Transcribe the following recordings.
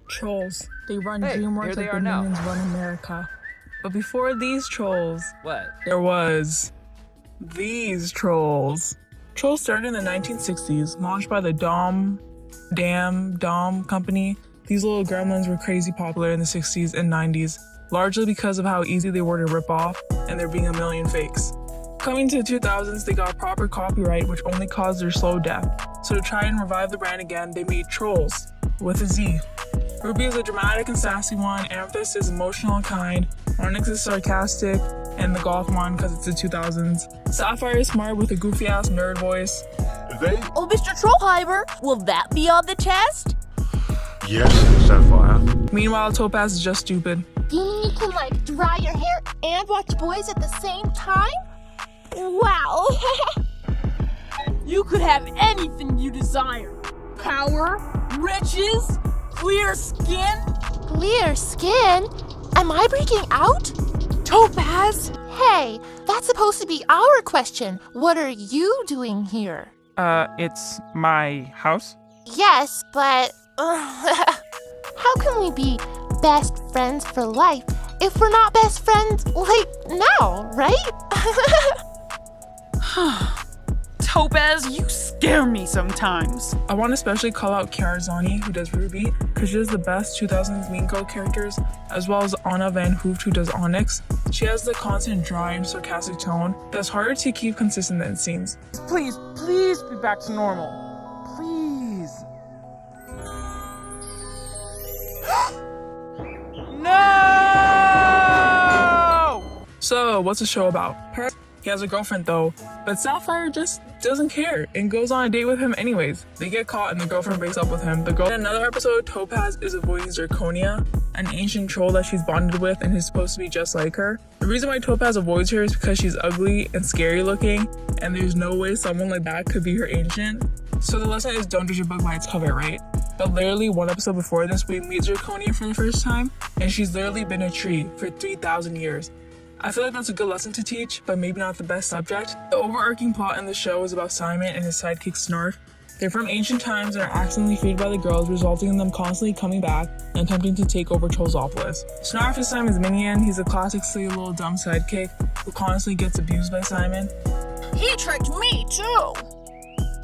Trolls. They run Hey, here DreamWorks they like are the now. minions run America. But before these trolls, What? there was these trolls. Trolls started in the 1960s, launched by the Dom company. These little gremlins were crazy popular in the 60s and 90s, largely because of how easy they were to rip off and there being a million fakes. Coming to the 2000s, they got proper copyright, which only caused their slow death. So to try and revive the brand again, they made Trollz with a Z. Ruby is a dramatic and sassy one, Amethyst is emotional and kind, Onyx is sarcastic, and the goth one because it's the 2000s. Sapphire is smart with a goofy ass nerd voice. Oh, Mr. Trollheimer, will that be on the test? Yes, Sapphire. Meanwhile, Topaz is just stupid. You can like dry your hair and watch boys at the same time? Wow. You could have anything you desire. Power, riches, clear skin. Clear skin? Am I breaking out? Topaz? Hey, that's supposed to be our question. What are you doing here? It's my house. Yes, but how can we be best friends for life if we're not best friends like now, right? Topaz, you scare me sometimes. I want to especially call out Kiarzani, who does Ruby, because she does the best 2000s Mean Girl characters, as well as Anna Van Hooft, who does Onyx. She has the constant dry and sarcastic tone that's harder to keep consistent than it seems. Please be back to normal. Please. No! So, what's the show about? He has a girlfriend though, but Sapphire just doesn't care and goes on a date with him anyways. They get caught and the girlfriend breaks up with him. In another episode, Topaz is avoiding Zirconia, an ancient troll that she's bonded with and is supposed to be just like her. The reason why Topaz avoids her is because she's ugly and scary looking, and there's no way someone like that could be her ancient. So the lesson is don't judge a book by its cover, right? But literally one episode before this, we meet Zirconia for the first time, and she's literally been a tree for 3,000 years. I feel like that's a good lesson to teach, but maybe not the best subject. The overarching plot in the show is about Simon and his sidekick Snarf. They're from ancient times and are accidentally freed by the girls, resulting in them constantly coming back and attempting to take over Trollzopolis. Snarf is Simon's minion. He's a classic silly little dumb sidekick who constantly gets abused by Simon. He tricked me too.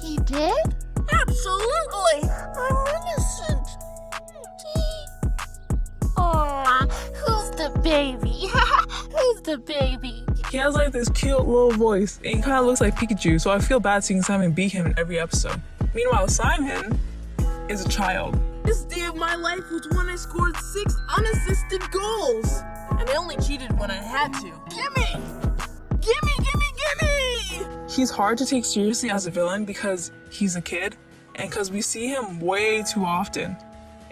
He did? Absolutely. I'm innocent. Aw, who's the baby? Who's the baby? He has like this cute little voice and he kind of looks like Pikachu, so I feel bad seeing Simon beat him in every episode. Meanwhile, Simon is a child. This day of my life was when I scored 6 unassisted goals. And I only cheated when I had to. Gimme! He's hard to take seriously as a villain because he's a kid and because we see him way too often.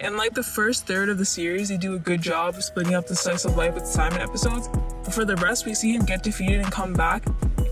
In like the first third of the series, they do a good job of splitting up the slice of life with Simon episodes, but for the rest, we see him get defeated and come back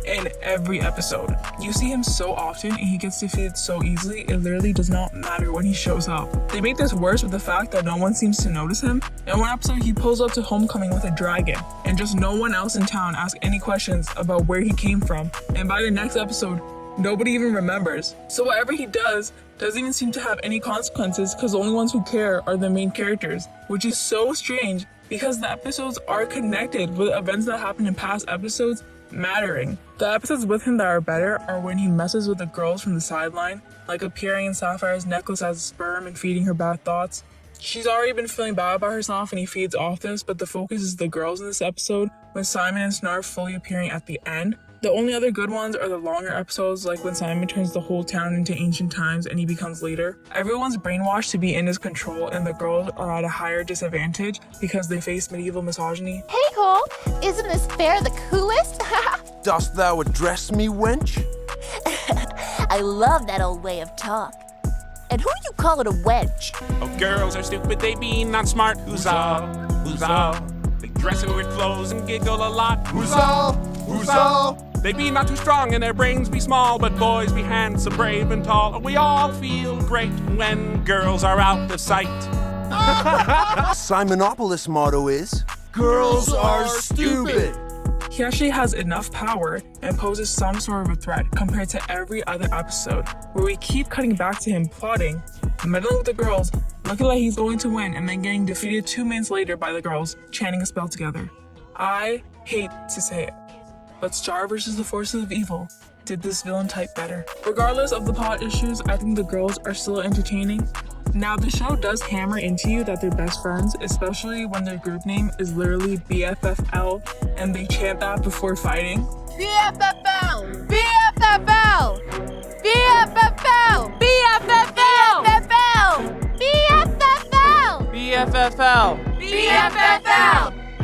in every episode. You see him so often and he gets defeated so easily, it literally does not matter when he shows up. They make this worse with the fact that no one seems to notice him. In one episode, he pulls up to homecoming with a dragon, and just no one else in town asks any questions about where he came from, and by the next episode, nobody even remembers. So whatever he does doesn't even seem to have any consequences because the only ones who care are the main characters, which is so strange because the episodes are connected with events that happened in past episodes mattering. The episodes with him that are better are when he messes with the girls from the sideline, like appearing in Sapphire's necklace as a sperm and feeding her bad thoughts. She's already been feeling bad about herself and he feeds off this, but the focus is the girls in this episode, with Simon and Snarf fully appearing at the end. The only other good ones are the longer episodes, like when Simon turns the whole town into ancient times and he becomes leader. Everyone's brainwashed to be in his control and the girls are at a higher disadvantage because they face medieval misogyny. Hey Cole, isn't this fair the coolest? Dost thou address me, wench? I love that old way of talk. And who you call it a wench? Oh, girls are stupid, they be not smart. Who's all? They dress in weird clothes and giggle a lot. Who's all? They be not too strong and their brains be small, but boys be handsome, brave and tall. We all feel great when girls are out of sight. Simonopolis' motto is, girls are stupid. He actually has enough power and poses some sort of a threat compared to every other episode, where we keep cutting back to him plotting, meddling with the girls, looking like he's going to win and then getting defeated 2 minutes later by the girls chanting a spell together. I hate to say it, but Star versus the forces of evil did this villain type better. Regardless of the plot issues, I think the girls are still entertaining. Now, the show does hammer into you that they're best friends, especially when their group name is literally BFFL and they chant that before fighting. BFFL! BFFL! BFFL! BFFL! BFFL! BFFL! BFFL!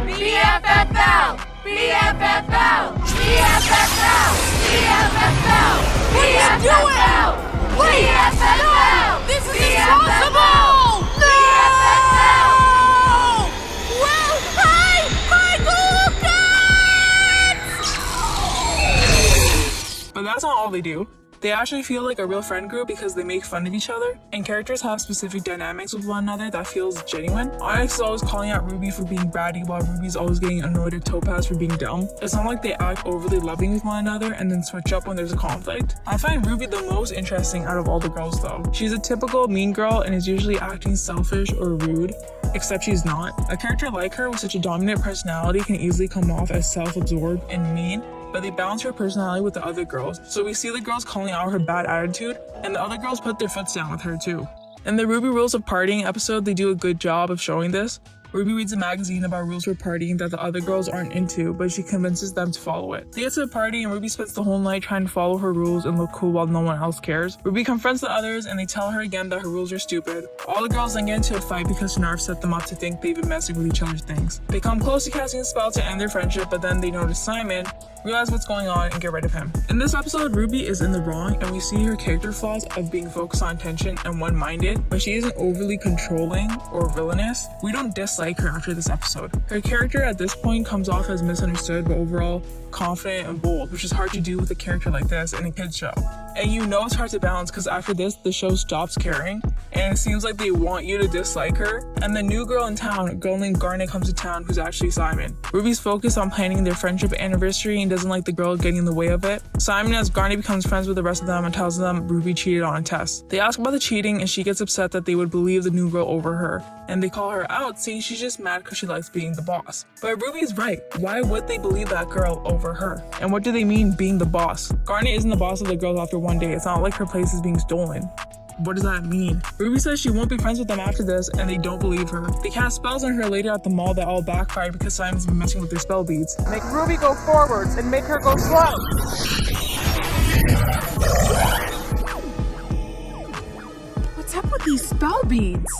BFFL! BFFL! BFFL! BFFL! What are you doing? BFFL! This is impossible! No! Well, hi, But that's not all they do. They actually feel like a real friend group because they make fun of each other, and characters have specific dynamics with one another that feels genuine. Onyx is always calling out Ruby for being bratty, while Ruby's always getting annoyed at Topaz for being dumb. It's not like they act overly loving with one another and then switch up when there's a conflict. I find Ruby the most interesting out of all the girls though. She's a typical mean girl and is usually acting selfish or rude, except she's not. A character like her with such a dominant personality can easily come off as self-absorbed and mean, but they balance her personality with the other girls. So we see the girls calling out her bad attitude, and the other girls put their foots down with her too. In the Ruby Rules of Partying episode, they do a good job of showing this. Ruby reads a magazine about rules for partying that the other girls aren't into, but she convinces them to follow it. They get to the party and Ruby spends the whole night trying to follow her rules and look cool while no one else cares. Ruby confronts the others and they tell her again that her rules are stupid. All the girls then get into a fight because Narv set them up to think they've been messing with each other's things. They come close to casting a spell to end their friendship, but then they notice Simon, realize what's going on, and get rid of him. In this episode, Ruby is in the wrong and we see her character flaws of being focused on attention and one-minded, but she isn't overly controlling or villainous. We don't dislike her after this episode. Her character at this point comes off as misunderstood, but overall confident and bold, which is hard to do with a character like this in a kid's show. And you know it's hard to balance because after this, the show stops caring, and it seems like they want you to dislike her. And the new girl in town, a girl named Garnet, comes to town who's actually Simon. Ruby's focused on planning their friendship anniversary and doesn't like the girl getting in the way of it. Simon, as Garnet, becomes friends with the rest of them and tells them Ruby cheated on a test. They ask about the cheating and she gets upset that they would believe the new girl over her, and they call her out saying she's just mad because she likes being the boss. But Ruby's right. Why would they believe that girl over her? And what do they mean being the boss? Garnet isn't the boss of the girls after one day. It's not like her place is being stolen. What does that mean? Ruby says she won't be friends with them after this, and they don't believe her. They cast spells on her later at the mall that all backfired because Simon's been messing with their spell beads. Make Ruby go forwards and make her go slow. What's up with these spell beads?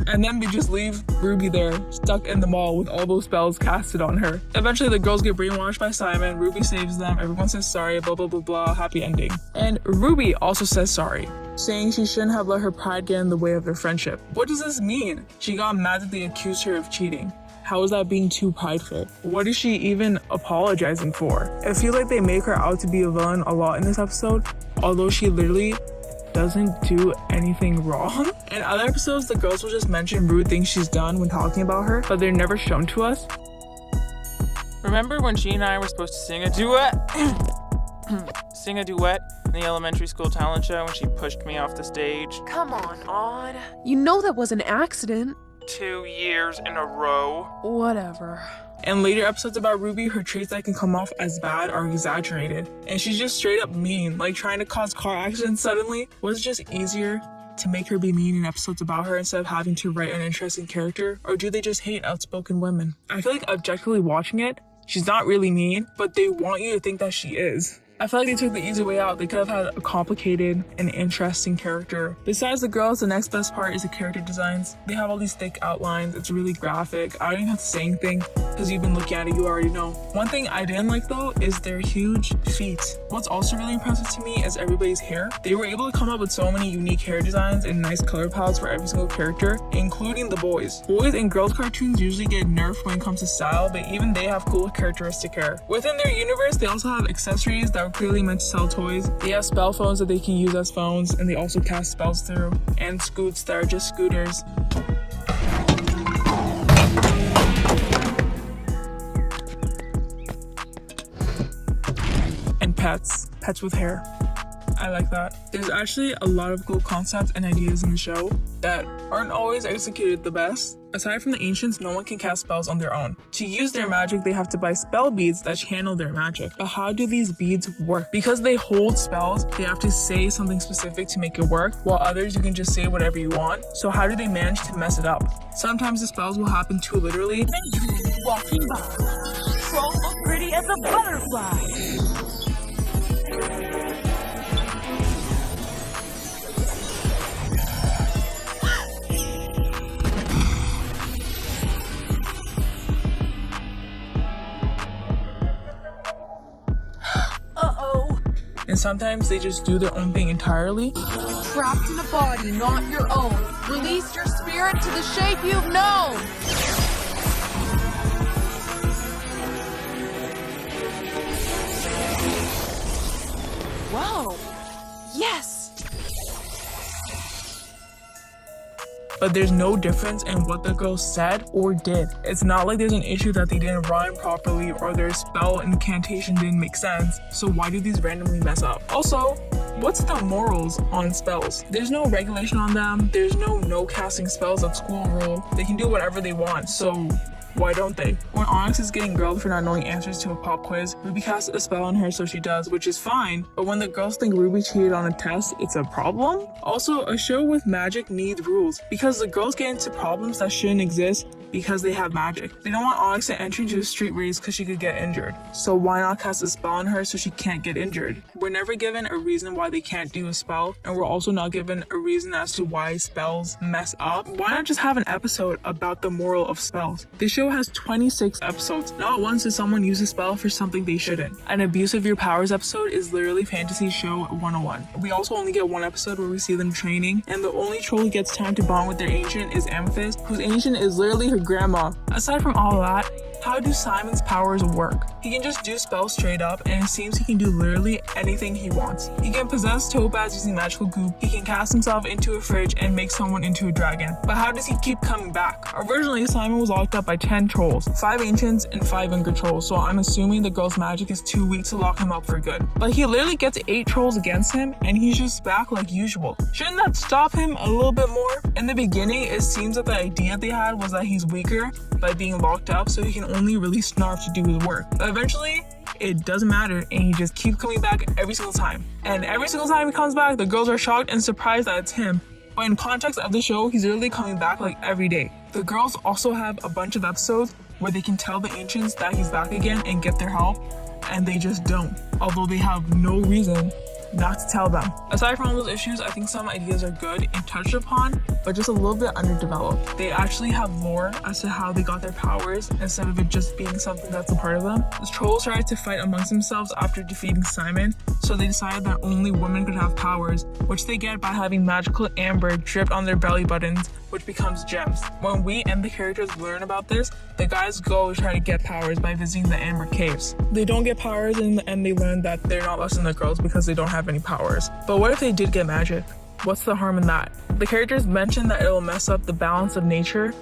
And then they just leave Ruby there, stuck in the mall with all those spells casted on her. Eventually the girls get brainwashed by Simon, Ruby saves them, everyone says sorry, blah blah blah blah, happy ending. And Ruby also says sorry, saying she shouldn't have let her pride get in the way of their friendship. What does this mean? She got mad that they accused her of cheating. How is that being too prideful? What is she even apologizing for? I feel like they make her out to be a villain a lot in this episode, although she literally doesn't do anything wrong. In other episodes, the girls will just mention rude things she's done when talking about her, but they're never shown to us. Remember when she and I were supposed to sing a duet? Sing a duet in the elementary school talent show when she pushed me off the stage? Come on, Odd. You know that was an accident. 2 years in a row. Whatever. In later episodes about Ruby, her traits that can come off as bad are exaggerated, and she's just straight up mean, like trying to cause car accidents suddenly. Was it just easier to make her be mean in episodes about her instead of having to write an interesting character, or do they just hate outspoken women? I feel like objectively watching it, she's not really mean, but they want you to think that she is. I feel like they took the easy way out. They could have had a complicated and interesting character. Besides the girls, the next best part is the character designs. They have all these thick outlines. It's really graphic. I don't even have to say anything because you've been looking at it, you already know. One thing I didn't like though is their huge feet. What's also really impressive to me is everybody's hair. They were able to come up with so many unique hair designs and nice color palettes for every single character, including the boys. Boys and girls cartoons usually get nerfed when it comes to style, but even they have cool characteristic hair. Within their universe, they also have accessories that are clearly meant to sell toys. They have spell phones that they can use as phones, and they also cast spells through, and scoots that are just scooters. And pets with hair. I like that. There's actually a lot of cool concepts and ideas in the show that aren't always executed the best. Aside from the ancients, no one can cast spells on their own. To use their magic, they have to buy spell beads that channel their magic. But how do these beads work? Because they hold spells, they have to say something specific to make it work, while others you can just say whatever you want. So how do they manage to mess it up? Sometimes the spells will happen too literally. Walking by, Troll look pretty as a butterfly. And sometimes they just do their own thing entirely. Trapped in a body not your own. Release your spirit to the shape you've known. Whoa. Yes. But there's no difference in what the girl said or did. It's not like there's an issue that they didn't rhyme properly or their spell incantation didn't make sense. So why do these randomly mess up? Also, what's the morals on spells? There's no regulation on them. There's no casting spells at school rule. They can do whatever they want. So why don't they? When Onyx is getting grilled for not knowing answers to a pop quiz, Ruby casts a spell on her so she does, which is fine. But when the girls think Ruby cheated on a test, it's a problem? Also, a show with magic needs rules because the girls get into problems that shouldn't exist because they have magic. They don't want Onyx to enter into a street race because she could get injured. So why not cast a spell on her so she can't get injured? We're never given a reason why they can't do a spell, and we're also not given a reason as to why spells mess up. Why not just have an episode about the moral of spells? This show has 26 episodes. Not once did someone use a spell for something they shouldn't. An abuse of your powers episode is literally fantasy show 101. We also only get one episode where we see them training, and the only troll who gets time to bond with their ancient is Amethyst, whose ancient is literally her grandma. Aside from all that, how do Simon's powers work? He can just do spells straight up, and it seems he can do literally anything he wants. He can possess Topaz using magical goop, he can cast himself into a fridge and make someone into a dragon. But how does he keep coming back? Originally, Simon was locked up by 10 trolls, 5 ancients and 5 younger trolls, so I'm assuming the girl's magic is too weak to lock him up for good. But he literally gets 8 trolls against him, and he's just back like usual. Shouldn't that stop him a little bit more? In the beginning, it seems that the idea they had was that he's weaker by being locked up, so he can only release Snarf to do his work. But eventually, it doesn't matter, and he just keeps coming back every single time. And every single time he comes back, the girls are shocked and surprised that it's him. But in context of the show, he's literally coming back like every day. The girls also have a bunch of episodes where they can tell the ancients that he's back again and get their help, and they just don't, although they have no reason not to tell them. Aside from all those issues, I think some ideas are good and touched upon, but just a little bit underdeveloped. They actually have lore as to how they got their powers instead of it just being something that's a part of them. The trolls started to fight amongst themselves after defeating Simon, so they decided that only women could have powers, which they get by having magical amber dripped on their belly buttons, which becomes gems. When we and the characters learn about this, the guys go try to get powers by visiting the amber caves. They don't get powers, and in the end they learn that they're not less than the girls because they don't have any powers. But what if they did get magic? What's the harm in that? The characters mention that it'll mess up the balance of nature,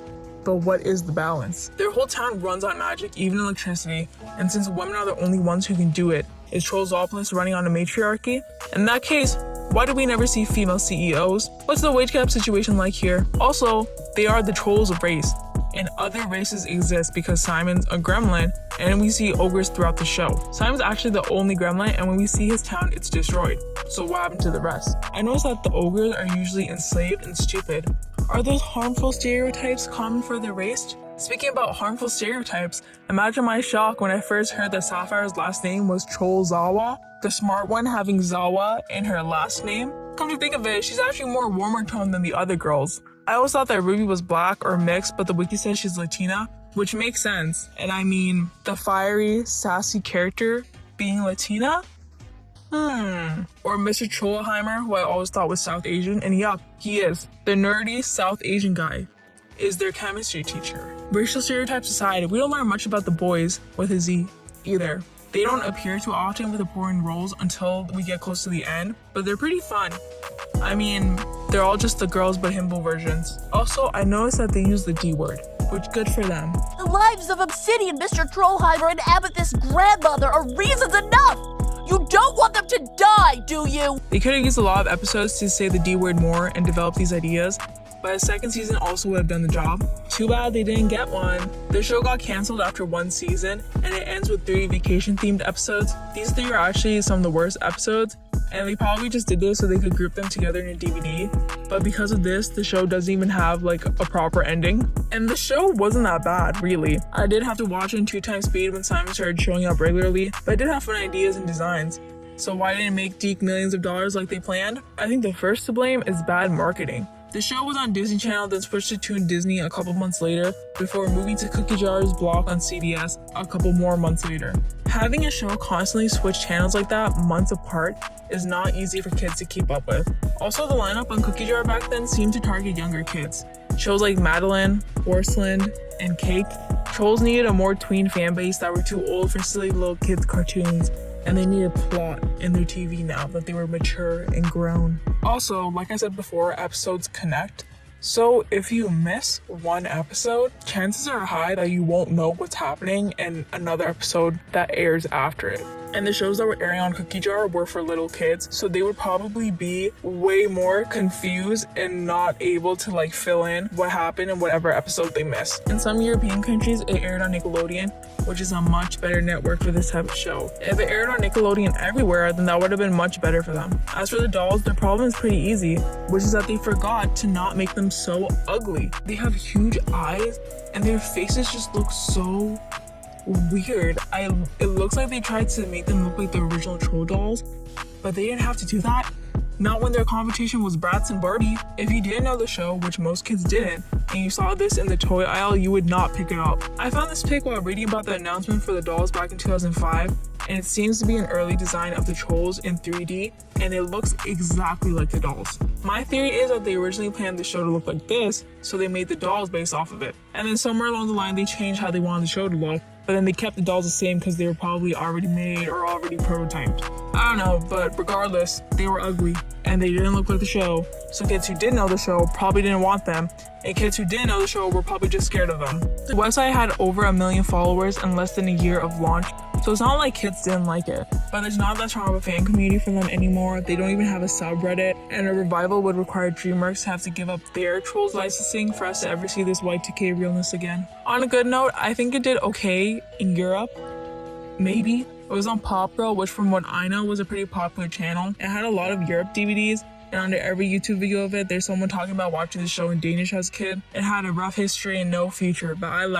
but what is the balance? Their whole town runs on magic, even electricity, and since women are the only ones who can do it, is Trollzopolis running on a matriarchy? In that case, why do we never see female CEOs? What's the wage gap situation like here? Also, they are the trolls race, and other races exist because Simon's a gremlin, and we see ogres throughout the show. Simon's actually the only gremlin, and when we see his town, it's destroyed. So what happened to the rest? I noticed that the ogres are usually enslaved and stupid. Are those harmful stereotypes common for the race? Speaking about harmful stereotypes, imagine my shock when I first heard that Sapphire's last name was Trollzawa, the smart one having Zawa in her last name. Come to think of it, she's actually more warmer toned than the other girls. I always thought that Ruby was black or mixed, but the wiki says she's Latina, which makes sense. And I mean, the fiery, sassy character being Latina? Or Mr. Trollheimer, who I always thought was South Asian, and yup, he is. The nerdy South Asian guy is their chemistry teacher. Racial stereotypes aside, we don't learn much about the boys with a Z either. They don't appear too often with important roles until we get close to the end, but they're pretty fun. I mean, they're all just the girls but himbo versions. Also, I noticed that they use the D word, which good for them. The lives of Obsidian, Mr. Trollheimer, and Amethyst's grandmother are reasons enough! You don't want them to die, do you? They could have used a lot of episodes to say the D word more and develop these ideas, but a second season also would have done the job. Too bad they didn't get one. The show got cancelled after one season, and it ends with 3 vacation-themed episodes. These 3 are actually some of the worst episodes, and they probably just did this so they could group them together in a DVD. But because of this, the show doesn't even have like a proper ending. And the show wasn't that bad, really. I did have to watch it in 2 times speed when Simon started showing up regularly, but I did have fun ideas and designs. So why didn't it make Deke millions of dollars like they planned? I think the first to blame is bad marketing. The show was on Disney Channel, then switched to Toon Disney a couple months later, before moving to Cookie Jar's block on CBS a couple more months later. Having a show constantly switch channels like that months apart is not easy for kids to keep up with. Also, the lineup on Cookie Jar back then seemed to target younger kids. Shows like Madeline, Porcelain, and Cake. Trollz needed a more tween fan base that were too old for silly little kids' cartoons, and they needed plot in their TV now that they were mature and grown. Also, like I said before, episodes connect. So if you miss one episode, chances are high that you won't know what's happening in another episode that airs after it. And the shows that were airing on Cookie Jar were for little kids, so they would probably be way more confused and not able to like fill in what happened in whatever episode they missed. In some European countries, it aired on Nickelodeon, which is a much better network for this type of show. If it aired on Nickelodeon everywhere, then that would have been much better for them. As for the dolls, their problem is pretty easy, which is that they forgot to not make them so ugly. They have huge eyes, and their faces just look so weird. It looks like they tried to make them look like the original Troll dolls, but they didn't have to do that. Not when their competition was Bratz and Barbie. If you didn't know the show, which most kids didn't, and you saw this in the toy aisle, you would not pick it up. I found this pic while reading about the announcement for the dolls back in 2005, and it seems to be an early design of the Trolls in 3D, and it looks exactly like the dolls. My theory is that they originally planned the show to look like this, so they made the dolls based off of it. And then somewhere along the line, they changed how they wanted the show to look, but then they kept the dolls the same because they were probably already made or already prototyped. I don't know, but regardless, they were ugly and they didn't look like the show. So kids who did know the show probably didn't want them, and kids who didn't know the show were probably just scared of them. The website had over 1 million followers in less than a year of launch, so it's not like kids didn't like it. But there's not that strong of a fan community for them anymore. They don't even have a subreddit, and a revival would require DreamWorks to have to give up their Trolls licensing for us to ever see this Y2K realness again. On a good note, I think it did okay in Europe. Maybe. It was on Pop Girl, which from what I know was a pretty popular channel. It had a lot of Europe DVDs, and under every YouTube video of it, there's someone talking about watching the show in Danish as a kid. It had a rough history and no future, but I liked